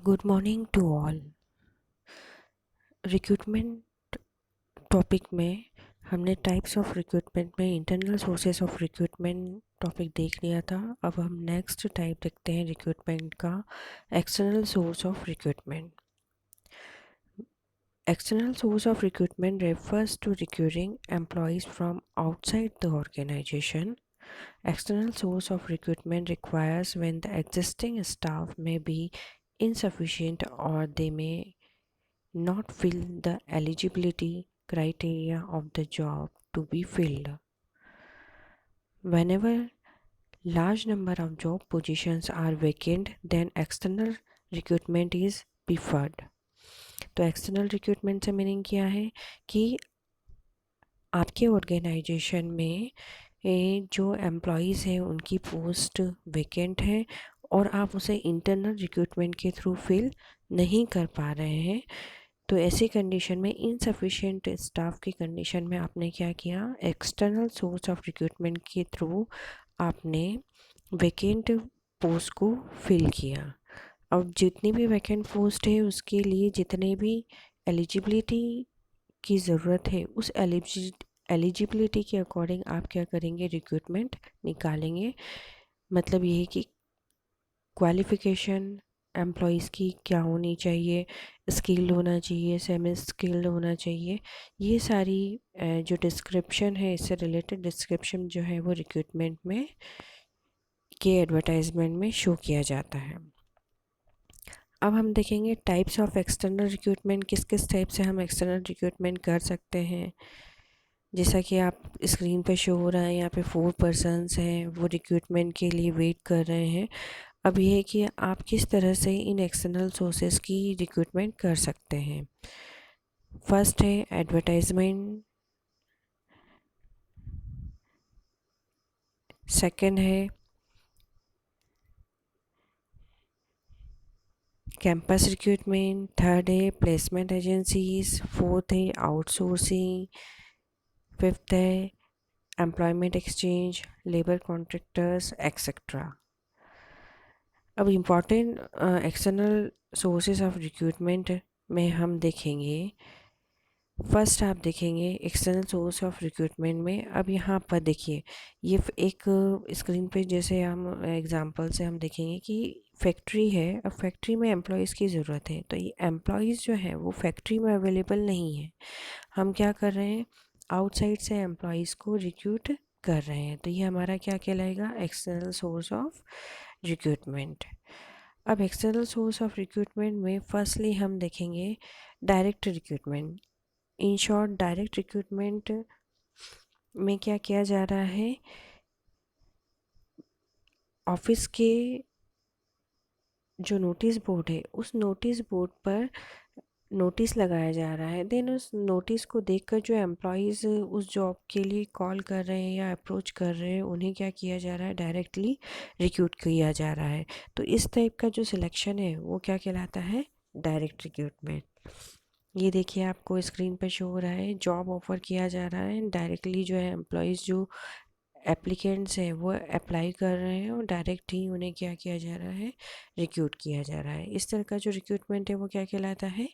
Good morning to all. Recruitment topic में हमने types of recruitment में internal sources of recruitment topic देख लिया था। अब हम नेक्स्ट टाइप देखते हैं रिक्रूटमेंट का, external source of recruitment. External source of recruitment refers to recruiting employees from outside the organization. External source of recruitment requires when the existing staff may be insufficient or they may not fill the eligibility criteria of the job to be filled. Whenever large number of job positions are vacant, then external recruitment is preferred. तो external recruitment से meaning क्या है कि आपके organisation में जो employees हैं उनकी पोस्ट वेकेंट है और आप उसे इंटरनल रिक्रूटमेंट के थ्रू फिल नहीं कर पा रहे हैं, तो ऐसी कंडीशन में इनसफिशिएंट स्टाफ की कंडीशन में आपने क्या किया, एक्सटर्नल सोर्स ऑफ रिक्रूटमेंट के थ्रू आपने वैकेंट पोस्ट को फिल किया। अब जितनी भी वैकेंट पोस्ट है उसके लिए जितने भी एलिजिबिलिटी की ज़रूरत है उस एलिजिबिलिटी के अकॉर्डिंग आप क्या करेंगे, रिक्रूटमेंट निकालेंगे। मतलब ये है कि क्वालिफ़िकेशन एम्प्लॉयज़ की क्या होनी चाहिए, स्किल्ड होना चाहिए, सेमी स्किल्ड होना चाहिए, ये सारी जो डिस्क्रिप्शन है, इससे रिलेटेड डिस्क्रिप्शन जो है वो रिक्रूटमेंट में के एडवर्टाइजमेंट में शो किया जाता है। अब हम देखेंगे टाइप्स ऑफ एक्सटर्नल रिक्रूटमेंट, किस किस टाइप से हम एक्सटर्नल रिक्रूटमेंट कर सकते हैं। जैसा कि आप स्क्रीन पे शो हो रहा है, यहाँ पे 4 पर्सन्स हैं, वो रिक्रूटमेंट के लिए वेट कर रहे हैं। अब ये है कि आप किस तरह से इन एक्सटर्नल सोर्सेज की रिक्रूटमेंट कर सकते हैं। फर्स्ट है एडवर्टाइजमेंट, सेकंड है कैंपस रिक्रूटमेंट, थर्ड है प्लेसमेंट एजेंसीज, फोर्थ है आउटसोर्सिंग, फिफ्थ है employment exchange, labour contractors etcetera. अब important external sources of recruitment में हम देखेंगे, फर्स्ट आप देखेंगे एक्सटर्नल सोर्स ऑफ रिक्रूटमेंट में। अब यहाँ पर देखिए, ये एक स्क्रीन पे जैसे हम एग्जांपल से हम देखेंगे कि फैक्ट्री है। अब फैक्ट्री में एम्प्लॉयज़ की ज़रूरत है, तो ये एम्प्लॉयज़ जो है वो फैक्ट्री में अवेलेबल नहीं है। हम क्या कर रहे हैं, आउटसाइड से एम्प्लॉयज़ को रिक्रूट कर रहे हैं, तो ये हमारा क्या कहलाएगा, एक्सटर्नल सोर्स ऑफ रिक्रूटमेंट। अब एक्सटर्नल सोर्स ऑफ रिक्रूटमेंट में फर्स्टली हम देखेंगे direct recruitment. In short, direct recruitment में क्या किया जा रहा है, ऑफिस के जो नोटिस बोर्ड है उस नोटिस बोर्ड पर नोटिस लगाया जा रहा है। देन उस नोटिस को देखकर जो एम्प्लॉयज़ उस जॉब के लिए कॉल कर रहे हैं या अप्रोच कर रहे हैं, उन्हें क्या किया जा रहा है, डायरेक्टली रिक्रूट किया जा रहा है। तो इस टाइप का जो सिलेक्शन है वो क्या कहलाता है, डायरेक्ट रिक्रूटमेंट। ये देखिए आपको स्क्रीन पर शो हो रहा है, जॉब ऑफ़र किया जा रहा है डायरेक्टली, जो है एम्प्लॉयज़ जो एप्लीकेंट्स हैं वो अप्लाई कर रहे हैं और डायरेक्ट ही उन्हें क्या किया जा रहा है, रिक्रूट किया जा रहा है। इस तरह का जो रिक्रूटमेंट है वो क्या कहलाता है,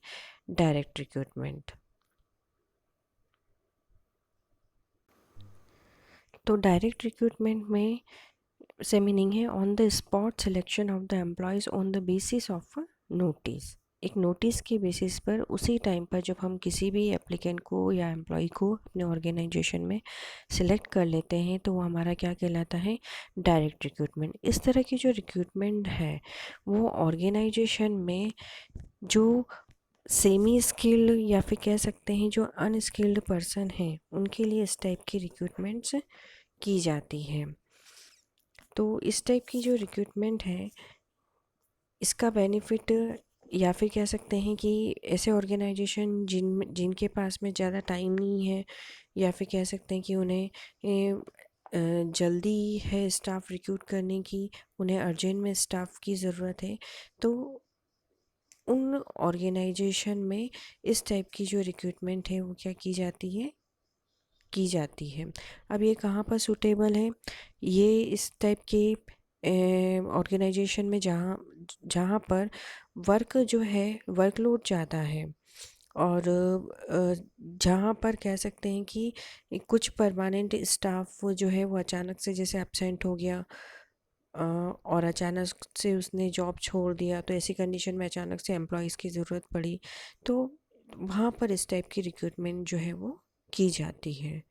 डायरेक्ट रिक्रूटमेंट। तो डायरेक्ट रिक्रूटमेंट में से मीनिंग है on the spot selection of the employees on the basis of notice. एक नोटिस के बेसिस पर उसी टाइम पर जब हम किसी भी एप्लीकेंट को या एम्प्लॉय को अपने ऑर्गेनाइजेशन में सिलेक्ट कर लेते हैं, तो वो हमारा क्या कहलाता है, डायरेक्ट रिक्रूटमेंट। इस तरह की जो रिक्रूटमेंट है वो ऑर्गेनाइजेशन में जो सेमी स्किल्ड या फिर कह सकते हैं जो अनस्किल्ड पर्सन हैं उनके लिए इस टाइप की रिक्रूटमेंट्स की जाती है। तो इस टाइप की जो रिक्रूटमेंट है इसका बेनिफिट, या फिर कह सकते हैं कि ऐसे ऑर्गेनाइजेशन जिनके पास में ज़्यादा टाइम नहीं है, या फिर कह सकते हैं कि उन्हें जल्दी है स्टाफ रिक्रूट करने की, उन्हें अर्जेंट में स्टाफ की ज़रूरत है, तो उन ऑर्गेनाइजेशन में इस टाइप की जो रिक्रूटमेंट है वो क्या की जाती है। अब ये कहाँ पर सूटेबल है, ये इस टाइप के ऑर्गेनाइजेशन में जहाँ जहाँ पर वर्क जो है वर्कलोड ज़्यादा है, और जहाँ पर कह सकते हैं कि कुछ परमानेंट स्टाफ जो है वो अचानक से जैसे एब्सेंट हो गया, और अचानक से उसने जॉब छोड़ दिया, तो ऐसी कंडीशन में अचानक से एम्प्लॉयज़ की ज़रूरत पड़ी, तो वहाँ पर इस टाइप की रिक्रूटमेंट जो है वो की जाती है।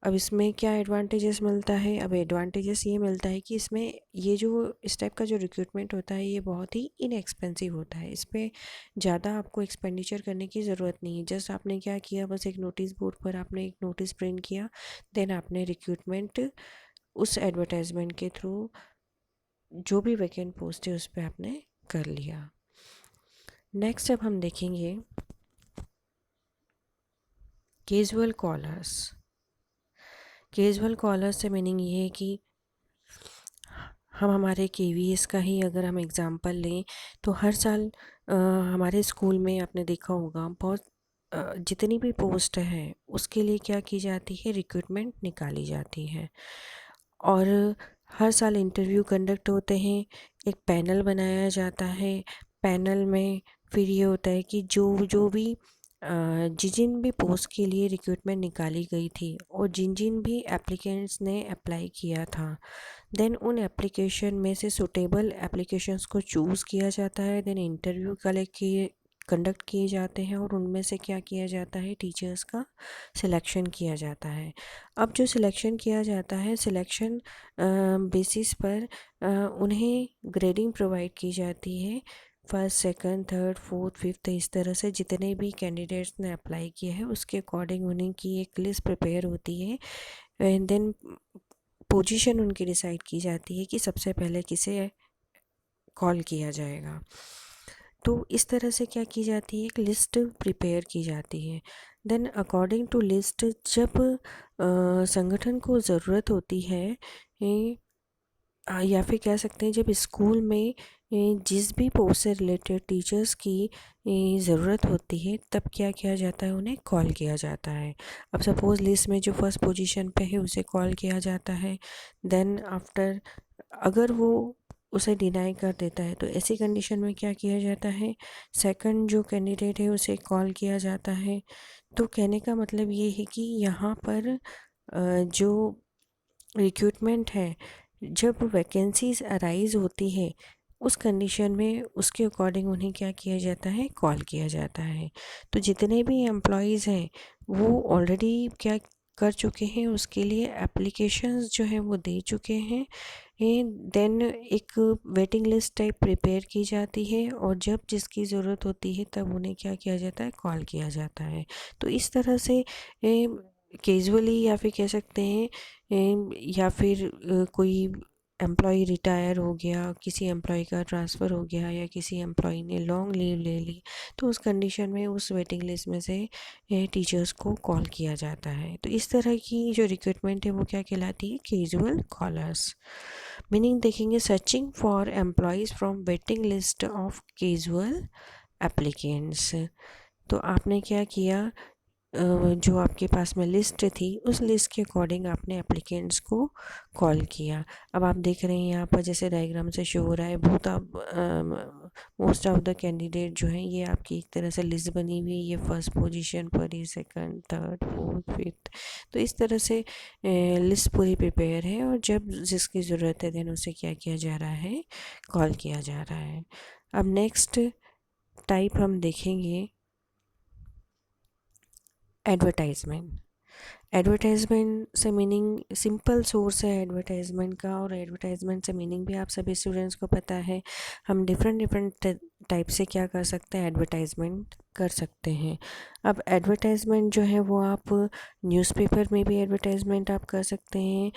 अब इसमें क्या एडवांटेजेस मिलता है? अब एडवांटेजेस ये मिलता है कि इसमें ये जो इस टाइप का जो रिक्रूटमेंट होता है ये बहुत ही इनएक्सपेंसिव होता है। इस पे ज़्यादा आपको एक्सपेंडिचर करने की ज़रूरत नहीं है। जस्ट आपने क्या किया, बस एक नोटिस बोर्ड पर आपने एक नोटिस प्रिंट किया, देन आपने रिक्रूटमेंट उस एडवर्टाइजमेंट के थ्रू जो भी वैकेंट पोस्ट है उस पर आपने कर लिया। नेक्स्ट अब हम देखेंगे कैजुअल कॉलर्स। कैजुअल कॉलर्स से मीनिंग ये है कि हम हमारे केवीएस का ही अगर हम एग्ज़ाम्पल लें तो हर साल हमारे स्कूल में आपने देखा होगा बहुत जितनी भी पोस्ट है उसके लिए क्या की जाती है, रिक्रूटमेंट निकाली जाती है, और हर साल इंटरव्यू कंडक्ट होते हैं, एक पैनल बनाया जाता है। पैनल में फिर ये होता है कि जो जो भी जिन जिन भी पोस्ट के लिए रिक्रूटमेंट निकाली गई थी और जिन जिन भी एप्लीकेंट्स ने अप्लाई किया था, देन उन एप्लीकेशन में से सूटेबल एप्लीकेशंस को चूज़ किया जाता है, देन इंटरव्यू कंडक्ट किए जाते हैं, और उनमें से क्या किया जाता है, टीचर्स का सिलेक्शन किया जाता है। अब जो सिलेक्शन किया जाता है, सिलेक्शन बेसिस पर उन्हें ग्रेडिंग प्रोवाइड की जाती है, first second third fourth fifth, इस तरह से जितने भी कैंडिडेट्स ने अप्लाई किए हैं उसके अकॉर्डिंग उन्हें की एक लिस्ट प्रिपेयर होती है, एंड देन पोजीशन उनकी डिसाइड की जाती है कि सबसे पहले किसे कॉल किया जाएगा। तो इस तरह से क्या की जाती है, एक लिस्ट प्रिपेयर की जाती है। देन अकॉर्डिंग टू लिस्ट जब संगठन को ज़रूरत होती है, या फिर कह सकते हैं जब स्कूल में जिस भी पोस्ट से रिलेटेड टीचर्स की ज़रूरत होती है, तब क्या किया जाता है, उन्हें कॉल किया जाता है। अब सपोज़ लिस्ट में जो फर्स्ट पोजीशन पे है उसे कॉल किया जाता है, देन आफ्टर अगर वो उसे डिनाई कर देता है तो ऐसी कंडीशन में क्या किया जाता है, सेकंड जो कैंडिडेट है उसे कॉल किया जाता है। तो कहने का मतलब ये है कि यहाँ पर जो रिक्रूटमेंट है, जब वैकेंसीज अराइज होती है उस कंडीशन में उसके अकॉर्डिंग उन्हें क्या किया जाता है, कॉल किया जाता है। तो जितने भी एम्प्लॉयज़ हैं वो ऑलरेडी क्या कर चुके हैं, उसके लिए एप्लीकेशंस जो हैं वो दे चुके हैं, देन एक वेटिंग लिस्ट टाइप प्रिपेयर की जाती है, और जब जिसकी ज़रूरत होती है तब उन्हें क्या किया जाता है, कॉल किया जाता है। तो इस तरह से कैजुअली या फिर कह सकते हैं या फिर कोई एम्प्लॉय रिटायर हो गया, किसी एम्प्लॉय का ट्रांसफ़र हो गया, या किसी एम्प्लॉय ने लॉन्ग लीव ले ली, तो उस कंडीशन में उस वेटिंग लिस्ट में से टीचर्स को कॉल किया जाता है। तो इस तरह की जो रिक्रूटमेंट है वो क्या कहलाती है, कैजुअल कॉलर्स। मीनिंग देखेंगे, searching for employees from waiting list of casual applicants. तो आपने क्या किया, जो आपके पास में लिस्ट थी उस लिस्ट के अकॉर्डिंग आपने एप्लीकेंट्स को कॉल किया। अब आप देख रहे हैं यहाँ पर जैसे डायग्राम से शो हो रहा है, बहुत of most of the candidate जो हैं ये आपकी एक तरह से लिस्ट बनी हुई है, ये फर्स्ट पोजीशन पर, ये सेकंड थर्ड फोर्थ फिफ्थ, तो इस तरह से लिस्ट पूरी प्रिपेयर है, और जब जिसकी ज़रूरत है देन उसे क्या किया जा रहा है, कॉल किया जा रहा है। अब नेक्स्ट टाइप हम देखेंगे एडवर्टाइजमेंट। एडवर्टाइजमेंट से मीनिंग सिंपल सोर्स है एडवर्टाइजमेंट का, और एडवर्टाइजमेंट से मीनिंग भी आप सभी स्टूडेंट्स को पता है। हम डिफरेंट डिफरेंट टाइप से क्या कर सकते हैं, एडवर्टाइजमेंट कर सकते हैं। अब एडवर्टाइजमेंट जो है वो आप न्यूज़पेपर में भी एडवर्टाइजमेंट आप कर सकते हैं,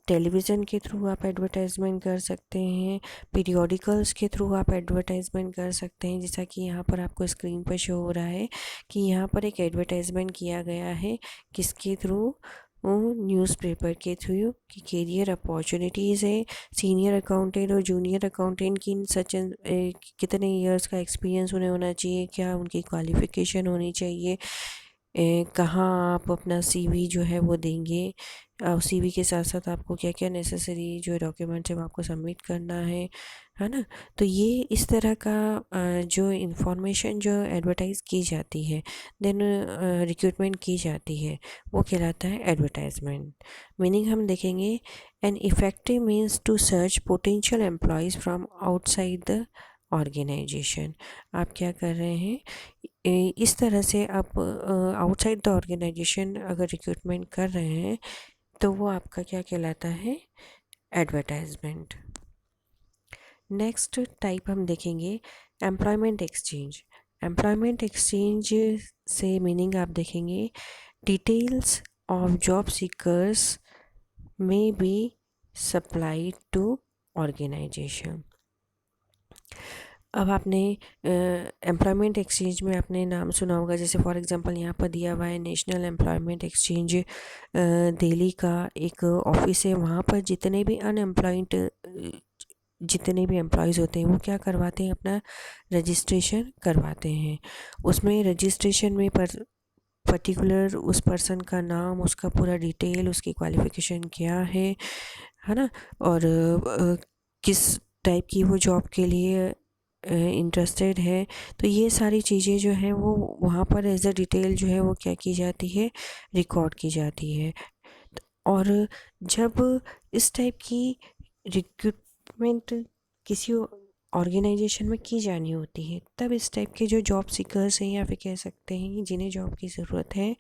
टेलीविज़न के थ्रू आप एडवर्टाइजमेंट कर सकते हैं, पीरियोडिकल्स के थ्रू आप एडवर्टाइजमेंट कर सकते हैं, जैसा कि यहाँ पर आपको स्क्रीन पर शो हो रहा है कि यहाँ पर एक एडवर्टाइजमेंट किया गया है, किसके थ्रू, न्यूज़पेपर के थ्रू, कि कैरियर अपॉर्चुनिटीज़ है, सीनियर अकाउंटेंट और जूनियर अकाउंटेंट की सच कितने ईयर्स का एक्सपीरियंस उन्हें होना चाहिए, क्या उनकी क्वालिफ़िकेशन होनी चाहिए, कहाँ आप अपना सीवी जो है वो देंगे, सीवी के साथ साथ आपको क्या क्या नेसेसरी जो डॉक्यूमेंट्स है वो आपको सबमिट करना है ना। तो ये इस तरह का जो इंफॉर्मेशन जो एडवर्टाइज की जाती है, देन रिक्रूटमेंट की जाती है, वो कहलाता है एडवर्टाइजमेंट। मीनिंग हम देखेंगे, an effective means to search potential employees from outside the organisation. आप क्या कर रहे हैं, इस तरह से आप आउटसाइड द ऑर्गेनाइजेशन अगर रिक्रूटमेंट कर रहे हैं तो वो आपका क्या कहलाता है, एडवर्टाइजमेंट। नेक्स्ट टाइप हम देखेंगे एम्प्लॉयमेंट एक्सचेंज। एम्प्लॉयमेंट एक्सचेंज से मीनिंग आप देखेंगे, डिटेल्स ऑफ जॉब सीकर्स में बी सप्लाइड टू ऑर्गेनाइजेशन। अब आपने एम्प्लॉयमेंट एक्सचेंज में आपने नाम सुना होगा, जैसे फॉर एग्जांपल यहाँ पर दिया हुआ है नेशनल एम्प्लॉयमेंट एक्सचेंज दिल्ली का एक ऑफिस है। वहाँ पर जितने भी अनएम्प्लॉयड जितने भी एम्प्लॉयज़ होते हैं वो क्या करवाते हैं, अपना रजिस्ट्रेशन करवाते हैं। उसमें रजिस्ट्रेशन में पर्टिकुलर उस पर्सन का नाम, उसका पूरा डिटेल, उसकी क्वालिफ़िकेशन क्या है ना, और किस टाइप की वो जॉब के लिए इंटरेस्टेड है। तो ये सारी चीज़ें जो हैं वो वहाँ पर एज अ डिटेल जो है वो क्या की जाती है, रिकॉर्ड की जाती है। और जब इस टाइप की रिक्रूटमेंट किसी ऑर्गेनाइजेशन में की जानी होती है, तब इस टाइप के जो जॉब सीकर्स हैं, या फिर कह सकते हैं कि जिन्हें जॉब की ज़रूरत है,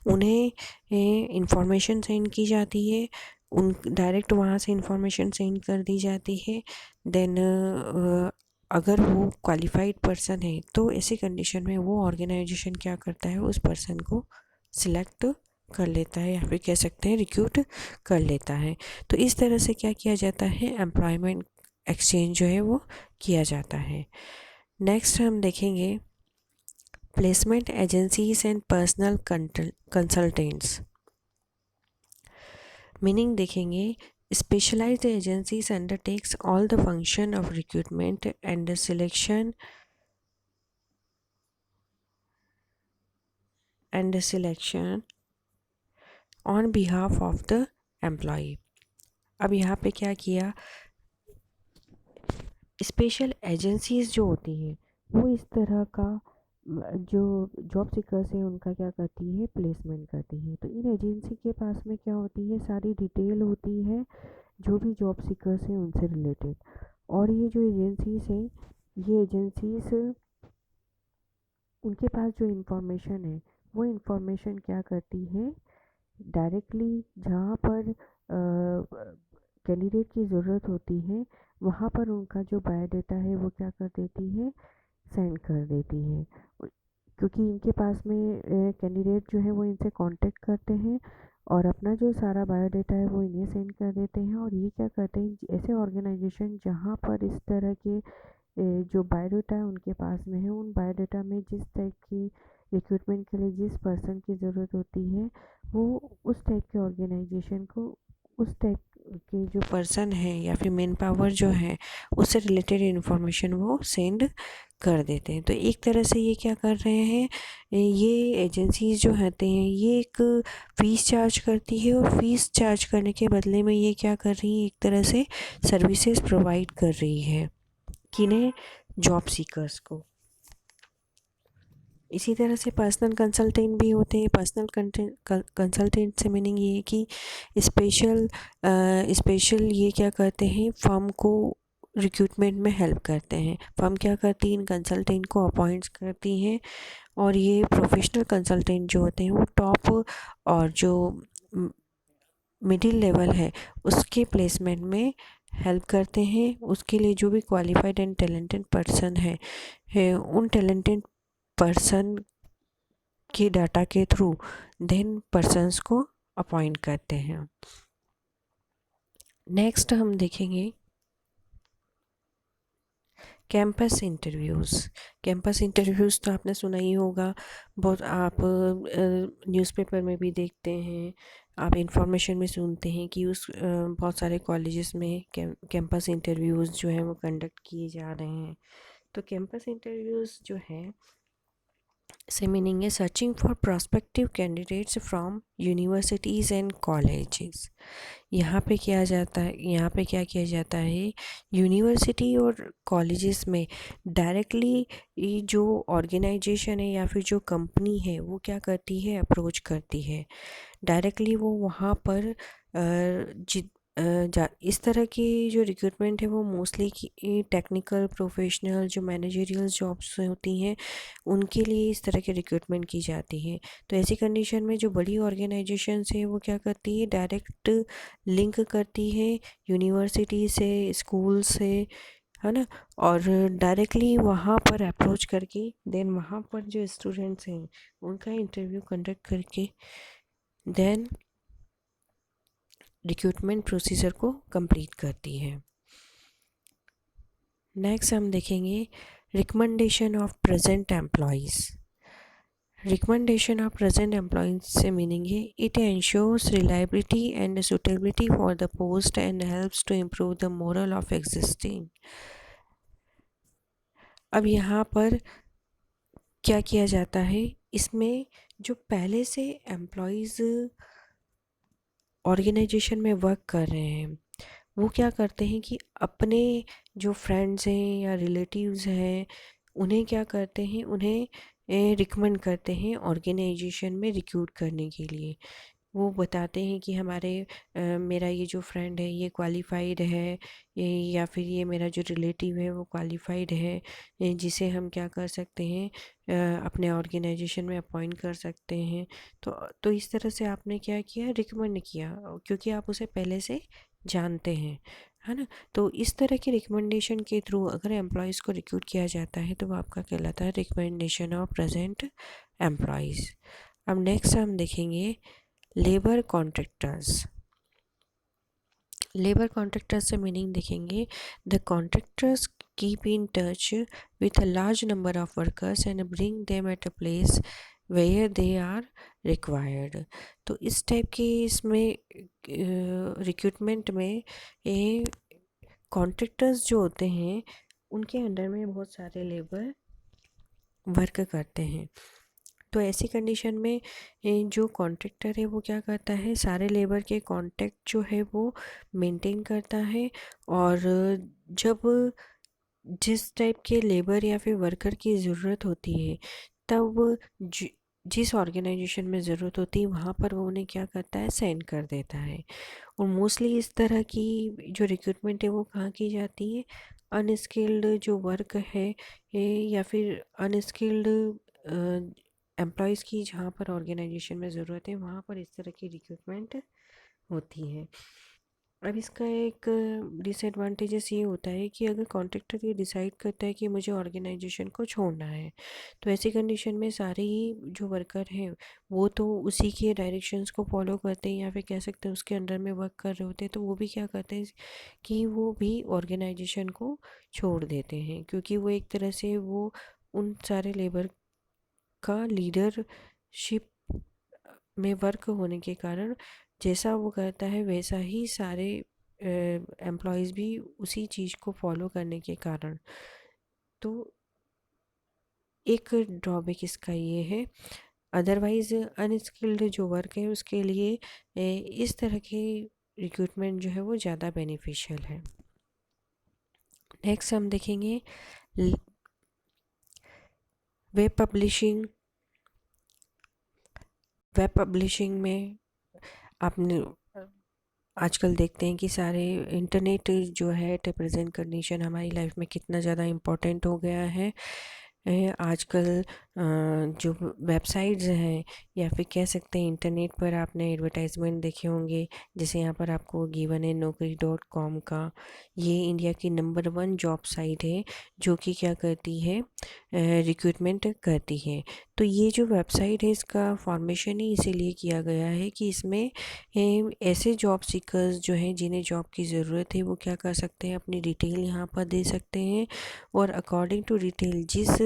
उन्हें इंफॉर्मेशन सेंड की जाती है। उन डायरेक्ट वहाँ से इंफॉर्मेशन सेंड कर दी जाती है। देन अगर वो क्वालिफाइड पर्सन है तो ऐसी कंडीशन में वो ऑर्गेनाइजेशन क्या करता है, उस पर्सन को सिलेक्ट कर लेता है, या फिर कह सकते हैं रिक्रूट कर लेता है। तो इस तरह से क्या किया जाता है, एम्प्लॉयमेंट एक्सचेंज जो है वो किया जाता है। नेक्स्ट हम देखेंगे placement agencies and personal consultants. Meaning देखेंगे, specialized agencies undertakes all the function of recruitment and the selection on behalf of the employee। अब यहाँ पे क्या किया, स्पेशल एजेंसीज जो होती हैं वो इस तरह का जो जॉब सीकर्स हैं उनका क्या करती है, प्लेसमेंट करती है। तो इन एजेंसी के पास में क्या होती है, सारी डिटेल होती है जो भी जॉब सीकर्स हैं उनसे रिलेटेड। और ये जो एजेंसीज हैं, ये एजेंसीज उनके पास जो इन्फॉर्मेशन है वो इन्फॉर्मेशन क्या करती है, डायरेक्टली जहाँ पर कैंडिडेट की ज़रूरत होती है वहाँ पर उनका जो बायोडाटा है वो क्या कर देती है, सेंड कर देती है। क्योंकि इनके पास में कैंडिडेट जो है वो इनसे कांटेक्ट करते हैं और अपना जो सारा बायोडाटा है वो इन्हें सेंड कर देते हैं। और ये क्या करते हैं, ऐसे ऑर्गेनाइजेशन जहाँ पर इस तरह के जो बायोडाटा है उनके पास में है, उन बायोडाटा में जिस टाइप की रिक्रूटमेंट के लिए जिस पर्सन की ज़रूरत होती है, वो उस टाइप के ऑर्गेनाइजेशन को उस टाइप के जो पर्सन है या फिर मैन पावर जो है उससे रिलेटेड इन्फॉर्मेशन वो सेंड कर देते हैं। तो एक तरह से ये क्या कर रहे हैं, ये एजेंसीज जो होते हैं ये एक फ़ीस चार्ज करती है, और फीस चार्ज करने के बदले में ये क्या कर रही है, एक तरह से सर्विसेज प्रोवाइड कर रही है किन्हें, जॉब सीकर्स को। इसी तरह से पर्सनल कंसल्टेंट भी होते हैं। पर्सनल कंसल्टेंट से मीनिंग ये है कि स्पेशल ये क्या करते हैं, फर्म को रिक्रूटमेंट में हेल्प करते हैं। फर्म क्या करती है, इन कंसल्टेंट को अपॉइंट करती हैं, और ये प्रोफेशनल कंसल्टेंट जो होते हैं वो टॉप और जो मिडिल लेवल है उसके प्लेसमेंट में हेल्प करते हैं। उसके लिए जो भी क्वालिफाइड एंड टैलेंटेड पर्सन है उन टैलेंटेड पर्सन के डाटा के थ्रू देन पर्सन्स को अपॉइंट करते हैं। नेक्स्ट हम देखेंगे कैंपस इंटरव्यूज़। कैंपस इंटरव्यूज़ तो आपने सुना ही होगा, बहुत आप न्यूज़पेपर में भी देखते हैं, आप इंफॉर्मेशन में सुनते हैं कि बहुत सारे कॉलेजेस में कैंपस इंटरव्यूज़ जो हैं वो कंडक्ट किए जा रहे हैं। तो कैंपस इंटरव्यूज़ जो है से मीनिंग है searching for prospective candidates from universities and colleges. यहाँ पे क्या जाता है, यहाँ पे क्या किया जाता है, यूनिवर्सिटी और कॉलेजेस में डायरेक्टली ये जो ऑर्गेनाइजेशन है या फिर जो कंपनी है वो क्या करती है, अप्रोच करती है डायरेक्टली। वो वहाँ पर इस तरह की जो रिक्रूटमेंट है वो मोस्टली टेक्निकल प्रोफेशनल जो मैनेजरियल जॉब्स होती हैं उनके लिए इस तरह की रिक्रूटमेंट की जाती है। तो ऐसी कंडीशन में जो बड़ी ऑर्गेनाइजेशंस है वो क्या करती है, डायरेक्ट लिंक करती है यूनिवर्सिटी से, स्कूल से, है ना, और डायरेक्टली वहाँ पर अप्रोच करके देन वहाँ पर जो स्टूडेंट्स हैं उनका इंटरव्यू कंडक्ट करके देन रिक्रूटमेंट प्रोसीजर को कंप्लीट करती है। नेक्स्ट हम देखेंगे recommendation of present employees. Recommendation of present employees से मीनिंग है it ensures reliability and suitability for the post and helps to improve the moral of existing. अब यहाँ पर क्या किया जाता है, इसमें जो पहले से एम्प्लॉयज़ ऑर्गेनाइजेशन में वर्क कर रहे हैं वो क्या करते हैं कि अपने जो फ्रेंड्स हैं या रिलेटिव्स हैं उन्हें क्या करते हैं, उन्हें रिकमेंड करते हैं ऑर्गेनाइजेशन में रिक्रूट करने के लिए। वो बताते हैं कि मेरा ये जो फ्रेंड है ये क्वालिफाइड है, या फिर ये मेरा जो रिलेटिव है वो क्वालिफाइड है, जिसे हम क्या कर सकते हैं, अपने ऑर्गेनाइजेशन में अपॉइंट कर सकते हैं। तो इस तरह से आपने क्या किया, रिकमेंड किया, क्योंकि आप उसे पहले से जानते हैं, है ना। तो इस तरह की रिकमेंडेशन के थ्रू अगर एम्प्लॉयज़ को रिक्रूट किया जाता है तो वो आपका कहलाता है रिकमेंडेशन ऑफ प्रेजेंट एम्प्लॉयज़। अब नेक्स्ट हम देखेंगे लेबर कॉन्ट्रैक्टर्स। लेबर कॉन्ट्रैक्टर्स से मीनिंग देखेंगे the contractors keep in touch with a large number of workers and bring them at a place where they are required. तो इस type के इसमें recruitment में ये कॉन्ट्रैक्टर्स जो होते हैं उनके अंडर में बहुत सारे लेबर वर्क करते हैं। तो ऐसी कंडीशन में जो कॉन्ट्रैक्टर है वो क्या करता है, सारे लेबर के कॉन्टैक्ट जो है वो मेंटेन करता है, और जब जिस टाइप के लेबर या फिर वर्कर की ज़रूरत होती है तब जिस ऑर्गेनाइजेशन में ज़रूरत होती है वहाँ पर वो उन्हें क्या करता है, सेंड कर देता है। और मोस्टली इस तरह की जो रिक्रूटमेंट है वो कहाँ की जाती है, अनस्किल्ड जो वर्क है या फिर अनस्किल्ड एम्प्लॉयज़ की जहाँ पर ऑर्गेनाइजेशन में ज़रूरत है वहाँ पर इस तरह की रिक्रूटमेंट होती है। अब इसका एक डिसएडवांटेजेस ये होता है कि अगर कॉन्ट्रैक्टर ये डिसाइड करता है कि मुझे ऑर्गेनाइजेशन को छोड़ना है तो ऐसी कंडीशन में सारे ही जो वर्कर हैं वो तो उसी के डायरेक्शंस को फॉलो करते हैं, या फिर कह सकते हैं उसके अंडर में वर्क कर रहे होते हैं, तो वो भी क्या करते हैं कि वो भी ऑर्गेनाइजेशन को छोड़ देते हैं, क्योंकि वो एक तरह से वो उन सारे लेबर का लीडरशिप में वर्क होने के कारण जैसा वो करता है वैसा ही सारे एम्प्लॉयज़ भी उसी चीज़ को फॉलो करने के कारण। तो एक ड्रॉबैक इसका ये है, अदरवाइज़ अनस्किल्ड जो वर्क है उसके लिए इस तरह की रिक्रूटमेंट जो है वो ज़्यादा बेनिफिशियल है। नेक्स्ट हम देखेंगे वेब पब्लिशिंग। वेब पब्लिशिंग में आपने आजकल देखते हैं कि सारे इंटरनेट जो है एट प्रेजेंट कंडीशन हमारी लाइफ में कितना ज़्यादा इम्पोर्टेंट हो गया है। आजकल जो वेबसाइट्स हैं या फिर कह सकते हैं इंटरनेट पर आपने एडवर्टाइजमेंट देखे होंगे, जैसे यहाँ पर आपको गिवन है naukri.com का। ये इंडिया की नंबर 1 जॉब साइट है जो कि क्या करती है, रिक्रूटमेंट करती है। तो ये जो वेबसाइट है इसका फॉर्मेशन ही इसीलिए किया गया है कि इसमें ऐसे जॉब सीकर्स जो हैं जिन्हें जॉब की ज़रूरत है वो क्या कर सकते हैं, अपनी डिटेल यहाँ पर दे सकते हैं, और अकॉर्डिंग टू डिटेल जिस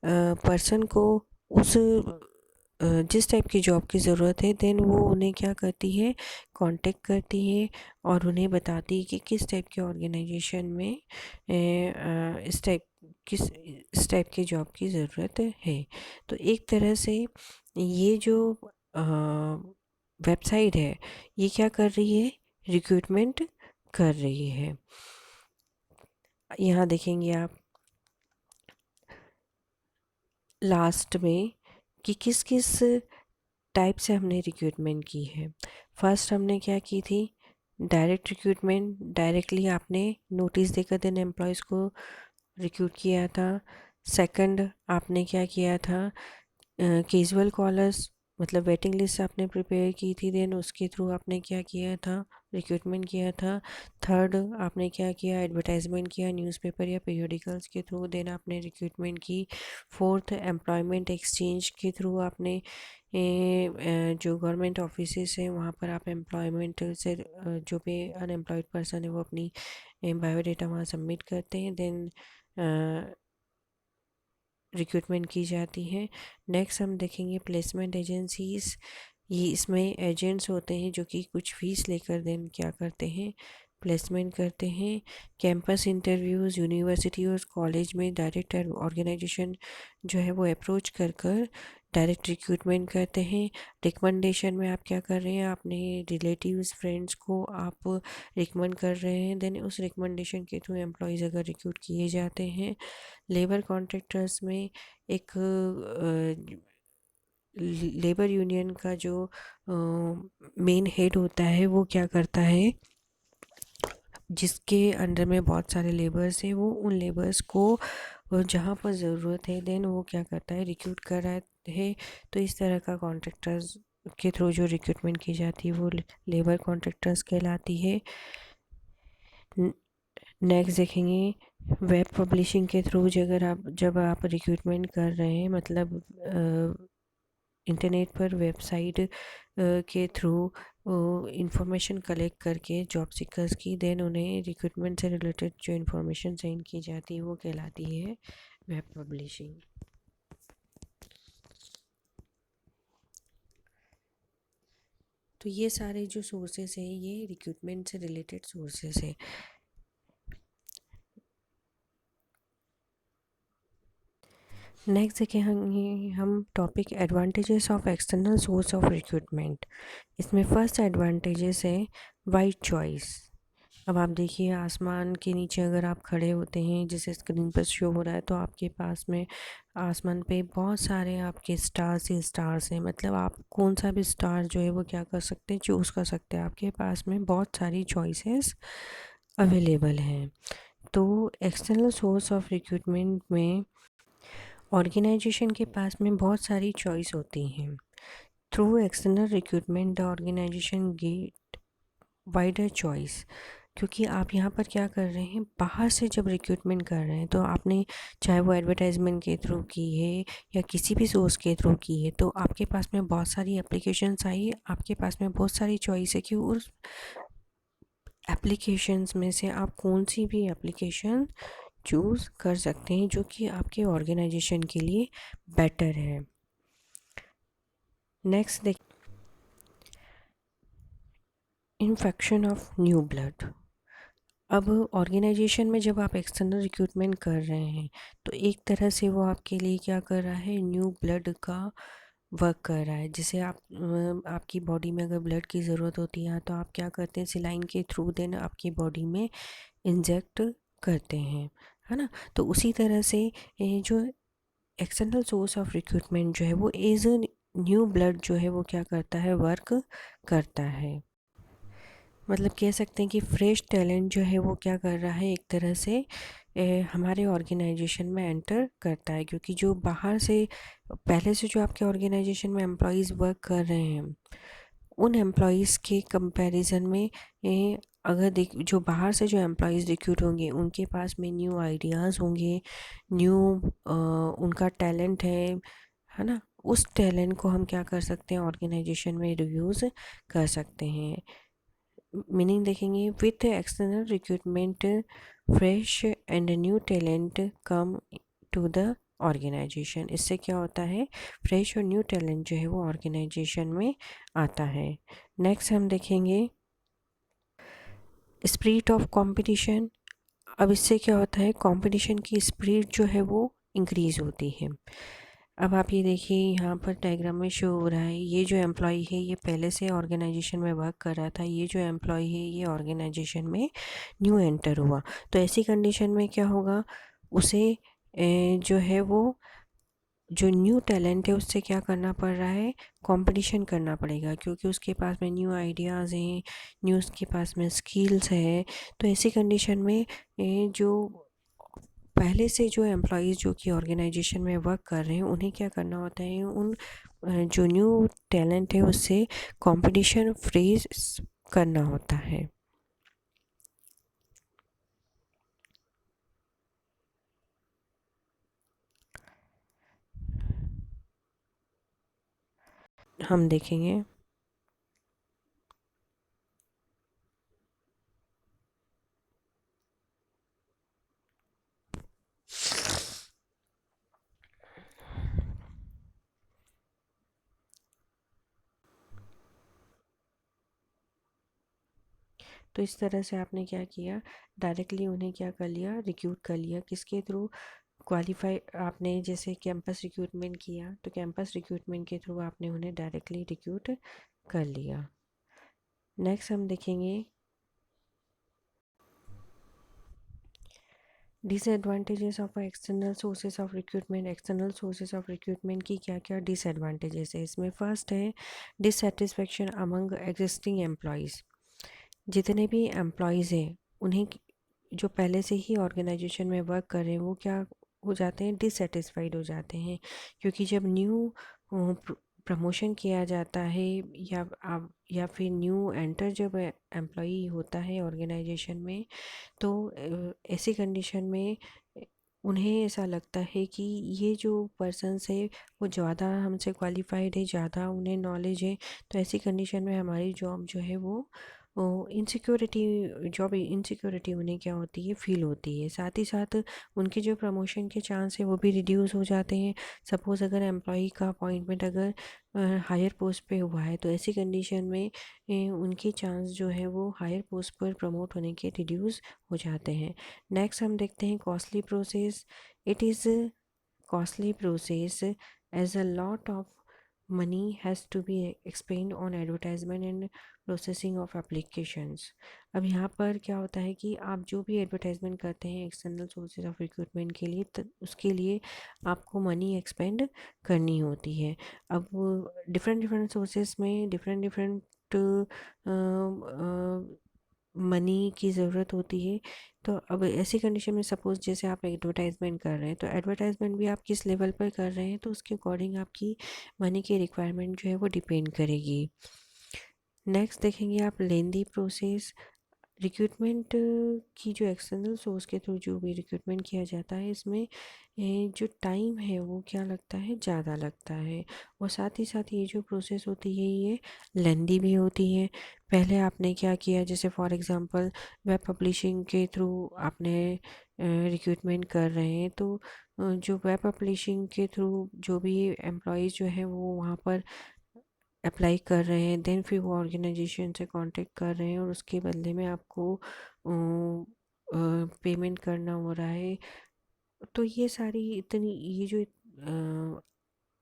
पर्सन को उस जिस टाइप की जॉब की ज़रूरत है देन वो उन्हें क्या करती है, कांटेक्ट करती है और उन्हें बताती है कि किस टाइप के ऑर्गेनाइजेशन में इस टाइप किस इस टाइप के जॉब की ज़रूरत है। तो एक तरह से ये जो वेबसाइट है ये क्या कर रही है, रिक्रूटमेंट कर रही है। यहाँ देखेंगे आप लास्ट में कि किस किस टाइप से हमने रिक्रूटमेंट की है। फर्स्ट हमने क्या की थी, डायरेक्ट रिक्रूटमेंट, डायरेक्टली आपने नोटिस देकर देन एम्प्लॉयज़ को रिक्रूट किया था। सेकंड आपने क्या किया था, कैजुअल कॉलर्स मतलब वेटिंग लिस्ट आपने प्रिपेयर की थी, देन उसके थ्रू आपने क्या किया था, रिक्रूटमेंट किया था। थर्ड आपने क्या किया, एडवर्टाइजमेंट किया न्यूज़पेपर या पीरियोडिकल्स के थ्रू, देन आपने रिक्रूटमेंट की। फोर्थ एम्प्लॉयमेंट एक्सचेंज के थ्रू आपने जो गवर्नमेंट ऑफिसेस हैं वहाँ पर आप एम्प्लॉयमेंट से जो भी अनएम्प्लॉयड पर्सन है वो अपनी बायोडाटा वहाँ सबमिट करते हैं, देन रिक्रूटमेंट की जाती है। नेक्स्ट हम देखेंगे प्लेसमेंट एजेंसीज़। ये इसमें एजेंट्स होते हैं जो कि कुछ फीस लेकर देन क्या करते हैं, प्लेसमेंट करते हैं। कैंपस इंटरव्यूज़, यूनिवर्सिटी और कॉलेज में डायरेक्ट ऑर्गेनाइजेशन जो है वो अप्रोच कर कर डायरेक्ट रिक्रूटमेंट करते हैं। रिकमेंडेशन में आप क्या कर रहे हैं, अपने रिलेटिव्स फ्रेंड्स को आप रिकमेंड कर रहे हैं, देन उस रिकमेंडेशन के थ्रू एम्प्लॉयज़ अगर रिक्रूट किए जाते हैं। लेबर कॉन्ट्रैक्टर्स में एक लेबर यूनियन का जो मेन हेड होता है वो क्या करता है, जिसके अंडर में बहुत सारे लेबर्स हैं, वो उन लेबर्स को जहाँ पर ज़रूरत है देन वो क्या करता है, रिक्रूट कर रहा है। तो इस तरह का कॉन्ट्रैक्टर्स के थ्रू जो रिक्रूटमेंट की जाती है वो लेबर कॉन्ट्रैक्टर्स कहलाती है। नेक्स्ट देखेंगे वेब पब्लिशिंग के थ्रू जब आप रिक्रूटमेंट कर रहे हैं, मतलब इंटरनेट पर वेबसाइट के थ्रू इंफॉर्मेशन कलेक्ट करके जॉब सीकर्स की, देन उन्हें रिक्रूटमेंट से रिलेटेड जो इंफॉर्मेशन सेंड की जाती है वो कहलाती है वेब पब्लिशिंग। तो ये सारे जो सोर्सेस हैं ये रिक्रूटमेंट से रिलेटेड सोर्सेस हैं। नेक्स्ट देखें हम topic advantages of external source of recruitment. इसमें फर्स्ट एडवांटेजेस है वाइड चॉइस। अब आप देखिए आसमान के नीचे अगर आप खड़े होते हैं जैसे स्क्रीन पर शो हो रहा है, तो आपके पास में आसमान पे बहुत सारे आपके स्टार्स ही स्टार्स हैं, मतलब आप कौन सा भी स्टार जो है वो क्या कर सकते हैं, चूज़ कर सकते हैं। आपके पास में बहुत सारी चॉइसेस अवेलेबल हैं। तो एक्सटर्नल सोर्स ऑफ रिक्रूटमेंट में ऑर्गेनाइजेशन के पास में बहुत सारी चॉइस होती हैं। Through external recruitment the organisation get wider choice, क्योंकि आप यहाँ पर क्या कर रहे हैं, बाहर से जब रिक्रूटमेंट कर रहे हैं तो आपने चाहे वो एडवर्टाइजमेंट के थ्रू की है या किसी भी सोर्स के थ्रू की है, तो आपके पास में बहुत सारी एप्लीकेशंस आई, आपके पास में बहुत सारी चॉइस है कि उस एप्लीकेशंस में से आप कौन सी भी एप्लीकेशन चूज़ कर सकते हैं जो कि आपके ऑर्गेनाइजेशन के लिए बेटर है। नेक्स्ट देख इन्फेक्शन ऑफ न्यू ब्लड। अब ऑर्गेनाइजेशन में जब आप एक्सटर्नल रिक्रूटमेंट कर रहे हैं तो एक तरह से वो आपके लिए क्या कर रहा है, न्यू ब्लड का वर्क कर रहा है। जैसे आपकी बॉडी में अगर ब्लड की ज़रूरत होती है तो आप क्या करते हैं, सिलाइन के थ्रू देन आपकी बॉडी में इंजेक्ट करते हैं, है ना। तो उसी तरह से जो एक्सटर्नल सोर्स ऑफ रिक्रूटमेंट जो है वो एज न्यू ब्लड जो है वो क्या करता है, वर्क करता है। मतलब कह सकते हैं कि फ्रेश टैलेंट जो है वो क्या कर रहा है, एक तरह से हमारे ऑर्गेनाइजेशन में एंटर करता है, क्योंकि जो बाहर से पहले से जो आपके ऑर्गेनाइजेशन में एम्प्लॉयज़ वर्क कर रहे हैं उन एम्प्लॉयज़ के कंपैरिजन में अगर देख जो बाहर से जो एम्प्लॉयज़ रिक्रूट होंगे उनके पास में न्यू आइडियाज़ होंगे, न्यू उनका टैलेंट है ना। उस टैलेंट को हम क्या कर सकते हैं, ऑर्गेनाइजेशन में रिव्यूज़ कर सकते हैं। मीनिंग देखेंगे, with external recruitment fresh and new talent come to the organisation. इससे क्या होता है, फ्रेश और न्यू टैलेंट जो है वो ऑर्गेनाइजेशन में आता है। नेक्स्ट हम देखेंगे स्पिरिट ऑफ कंपटीशन। अब इससे क्या होता है, कंपटीशन की स्पीड जो है वो इंक्रीज़ होती है। अब आप ये देखिए यहाँ पर डायग्राम में शो हो रहा है, ये जो एम्प्लॉय है ये पहले से ऑर्गेनाइजेशन में वर्क कर रहा था, ये जो एम्प्लॉय है ये ऑर्गेनाइजेशन में न्यू एंटर हुआ। तो ऐसी कंडीशन में क्या होगा, उसे जो है वो जो न्यू टैलेंट है उससे क्या करना पड़ रहा है, कंपटीशन करना पड़ेगा, क्योंकि उसके पास में न्यू आइडियाज़ हैं, न्यू उसके पास में स्किल्स है। तो ऐसी कंडीशन में जो पहले से जो एम्प्लॉयज़ जो कि ऑर्गेनाइजेशन में वर्क कर रहे हैं उन्हें क्या करना होता है, उन जो न्यू टैलेंट है उससे कंपटीशन फ्रीज करना होता है। हम देखेंगे। तो इस तरह से आपने क्या किया, डायरेक्टली उन्हें क्या कर लिया, रिक्रूट कर लिया। किसके थ्रू, क्वालिफाई आपने जैसे कैंपस रिक्रूटमेंट किया, तो कैंपस रिक्रूटमेंट के थ्रू आपने उन्हें डायरेक्टली रिक्रूट कर लिया। नेक्स्ट हम देखेंगे disadvantages of external sources of recruitment. External sources of recruitment की क्या क्या डिसएडवांटेजेस है। इसमें फर्स्ट है डिससेटिस्फेक्शन अमंग एग्जिस्टिंग एम्प्लॉयज़। जितने भी एम्प्लॉयज़ हैं उन्हें जो पहले से ही ऑर्गेनाइजेशन में वर्क कर रहे हैं वो क्या हो जाते हैं, डिससेटिस्फाइड हो जाते हैं। क्योंकि जब न्यू प्रमोशन किया जाता है या फिर न्यू एंटर जब एम्प्लॉई होता है ऑर्गेनाइजेशन में, तो ऐसी कंडीशन में उन्हें ऐसा लगता है कि ये जो पर्सन्स है वो ज़्यादा हमसे क्वालिफाइड है, ज़्यादा उन्हें नॉलेज है। तो ऐसी कंडीशन में हमारी जॉब जो है वो इनसिक्योरिटी, जॉब इनसिक्योरिटी उन्हें क्या होती है, फील होती है। साथ ही साथ उनके जो प्रमोशन के चांस है वो भी रिड्यूस हो जाते हैं। सपोज़ अगर एम्प्लॉई का अपॉइंटमेंट अगर हायर पोस्ट पे हुआ है, तो ऐसी कंडीशन में उनके चांस जो है वो हायर पोस्ट पर प्रमोट होने के रिड्यूस हो जाते हैं। नेक्स्ट हम देखते हैं costly process. It is costly process as a lot of money has to be expended on advertisement and processing of applications। अब यहाँ पर क्या होता है कि आप जो भी एडवर्टाइजमेंट करते हैं एक्सटर्नल सोर्सेज ऑफ रिक्रूटमेंट के लिए, उसके लिए आपको मनी एक्सपेंड करनी होती है। अब डिफरेंट डिफरेंट सोर्सेज में डिफरेंट डिफरेंट मनी की ज़रूरत होती है। तो अब ऐसी कंडीशन में सपोज़ जैसे आप एडवर्टाइजमेंट कर रहे हैं, तो एडवर्टाइजमेंट भी आप किस लेवल पर कर रहे हैं, तो उसके अकॉर्डिंग आपकी मनी की रिक्वायरमेंट जो है वो डिपेंड करेगी। नेक्स्ट देखेंगे आप लेंदी प्रोसेस। रिक्रूटमेंट की जो एक्सटर्नल सोर्स के थ्रू जो भी रिक्रूटमेंट किया जाता है, इसमें जो टाइम है वो क्या लगता है, ज़्यादा लगता है। और साथ ही साथ ये जो प्रोसेस होती है ये लेंदी भी होती है। पहले आपने क्या किया, जैसे फॉर एग्जांपल वेब पब्लिशिंग के थ्रू आपने रिक्रूटमेंट कर रहे हैं, तो जो वेब पब्लिशिंग के थ्रू जो भी एम्प्लॉयज़ जो हैं वो वहाँ पर अप्लाई कर रहे हैं, देन फिर वो ऑर्गेनाइजेशन से कांटेक्ट कर रहे हैं और उसके बदले में आपको पेमेंट करना हो रहा है। तो ये सारी इतनी ये जो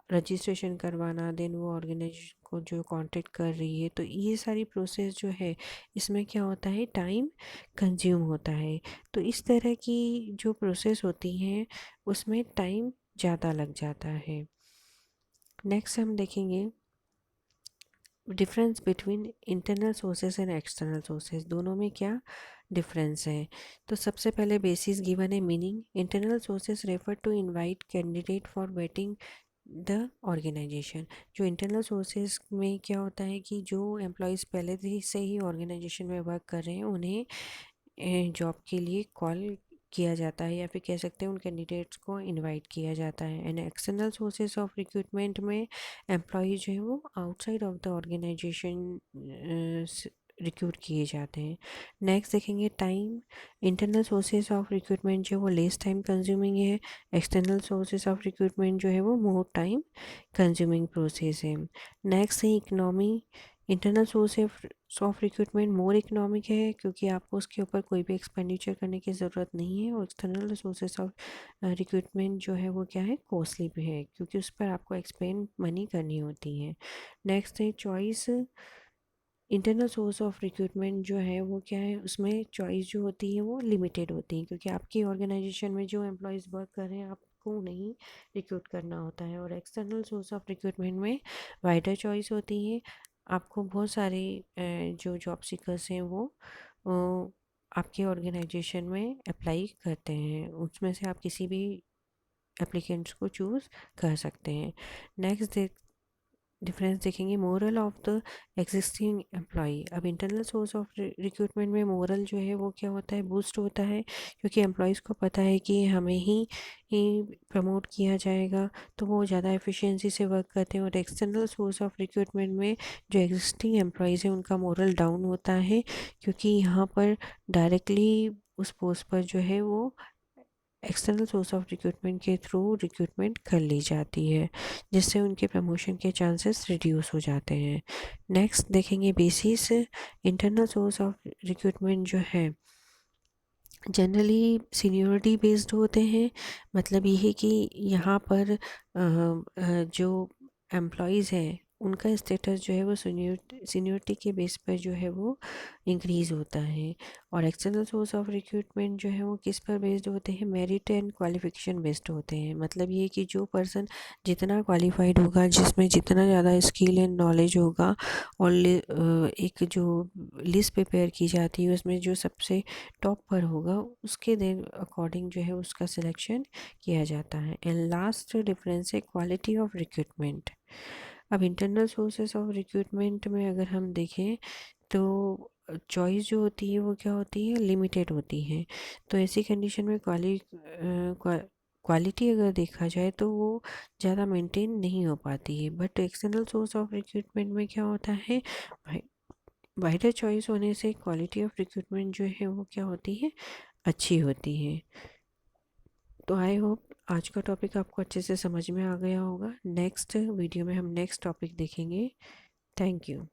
रजिस्ट्रेशन करवाना, देन वो ऑर्गेनाइजेशन को जो कांटेक्ट कर रही है, तो ये सारी प्रोसेस जो है इसमें क्या होता है, टाइम कंज्यूम होता है। तो इस तरह की जो प्रोसेस होती हैं उसमें टाइम ज़्यादा लग जाता है। नेक्स्ट हम देखेंगे difference between internal sources and external sources. दोनों में क्या डिफरेंस है। तो सबसे पहले बेसिस गिवन है meaning. Internal sources refer to invite candidate for waiting the organisation. जो इंटरनल सोर्सेज में क्या होता है कि जो एम्प्लॉयज़ पहले से ही ऑर्गेनाइजेशन में वर्क कर रहे हैं उन्हें जॉब के लिए कॉल किया जाता है, या फिर कह सकते हैं उन कैंडिडेट्स को इनवाइट किया जाता है। And external sources of recruitment में एम्प्लॉय जो है वो outside of the organisation recruit किए जाते हैं। नेक्स्ट देखेंगे time. Internal sources of recruitment जो है वो लेस टाइम कंज्यूमिंग है, एक्सटर्नल सोर्सेज ऑफ रिक्रूटमेंट जो है वो मोर टाइम कंज्यूमिंग प्रोसेस है। नेक्स्ट है economy. Internal source of recruitment more economic है क्योंकि आपको उसके ऊपर कोई भी एक्सपेंडिचर करने की ज़रूरत नहीं है, और एक्सटर्नल सोर्सेस ऑफ रिक्रूटमेंट जो है वो क्या है, कॉस्टली भी है क्योंकि उस पर आपको एक्सपेंड मनी करनी होती है। नेक्स्ट है choice. Internal source of recruitment जो है वो क्या है, उसमें चॉइस जो होती है वो लिमिटेड होती है क्योंकि आपकी ऑर्गेनाइजेशन में जो एम्प्लॉयज़ वर्क कर रहे हैं आपको नहीं रिक्रूट करना होता है। और एक्सटर्नल सोर्स ऑफ रिक्रूटमेंट में वाइडर चॉइस होती है, आपको बहुत सारे जो जॉब सीकर्स हैं वो आपके ऑर्गेनाइजेशन में अप्लाई करते हैं, उसमें से आप किसी भी एप्लीकेंट्स को चूज़ कर सकते हैं। नेक्स्ट डिफरेंस देखेंगे moral of the existing employee. अब इंटरनल सोर्स ऑफ रिक्रूटमेंट में मोरल जो है वो क्या होता है, बूस्ट होता है क्योंकि एम्प्लॉयज़ को पता है कि हमें ही प्रमोट किया जाएगा, तो वो ज़्यादा एफिशिएंसी से वर्क करते हैं। और एक्सटर्नल सोर्स ऑफ रिक्रूटमेंट में जो एग्जिस्टिंग एम्प्लॉयज़ हैं उनका मोरल डाउन होता है क्योंकि यहाँ पर डायरेक्टली उस पोस्ट पर जो है वो एक्सटर्नल सोर्स ऑफ रिक्रूटमेंट के थ्रू रिक्रूटमेंट कर ली जाती है, जिससे उनके प्रमोशन के चांसेस रिड्यूस हो जाते हैं। नेक्स्ट देखेंगे basis. Internal source of recruitment जो है जनरली सीनियोरिटी बेस्ड होते हैं, मतलब ये है कि यहाँ पर जो एम्प्लॉयज़ हैं उनका स्टेटस जो है वो सीनियोरिटी के बेस पर जो है वो इंक्रीज़ होता है। और एक्सटर्नल सोर्स ऑफ रिक्रूटमेंट जो है वो किस पर बेस्ड होते हैं, मेरिट एंड क्वालिफिकेशन बेस्ड होते हैं। मतलब ये कि जो पर्सन जितना क्वालिफाइड होगा, जिसमें जितना ज़्यादा स्किल एंड नॉलेज होगा, और एक जो लिस्ट प्रिपेयर की जाती है उसमें जो सबसे टॉप पर होगा उसके देन अकॉर्डिंग जो है उसका सिलेक्शन किया जाता है। एंड लास्ट डिफरेंस है क्वालिटी ऑफ रिक्रूटमेंट। अब इंटरनल सोर्सेस ऑफ रिक्रूटमेंट में अगर हम देखें तो चॉइस जो होती है वो क्या होती है, लिमिटेड होती है। तो ऐसी कंडीशन में क्वालिटी अगर देखा जाए तो वो ज़्यादा मेंटेन नहीं हो पाती है। But external source of recruitment में क्या होता है, वाइडर चॉइस होने से क्वालिटी ऑफ रिक्रूटमेंट जो है वो क्या होती है, अच्छी होती है। तो आई होप आज का टॉपिक आपको अच्छे से समझ में आ गया होगा। नेक्स्ट वीडियो में हम नेक्स्ट टॉपिक देखेंगे। Thank you.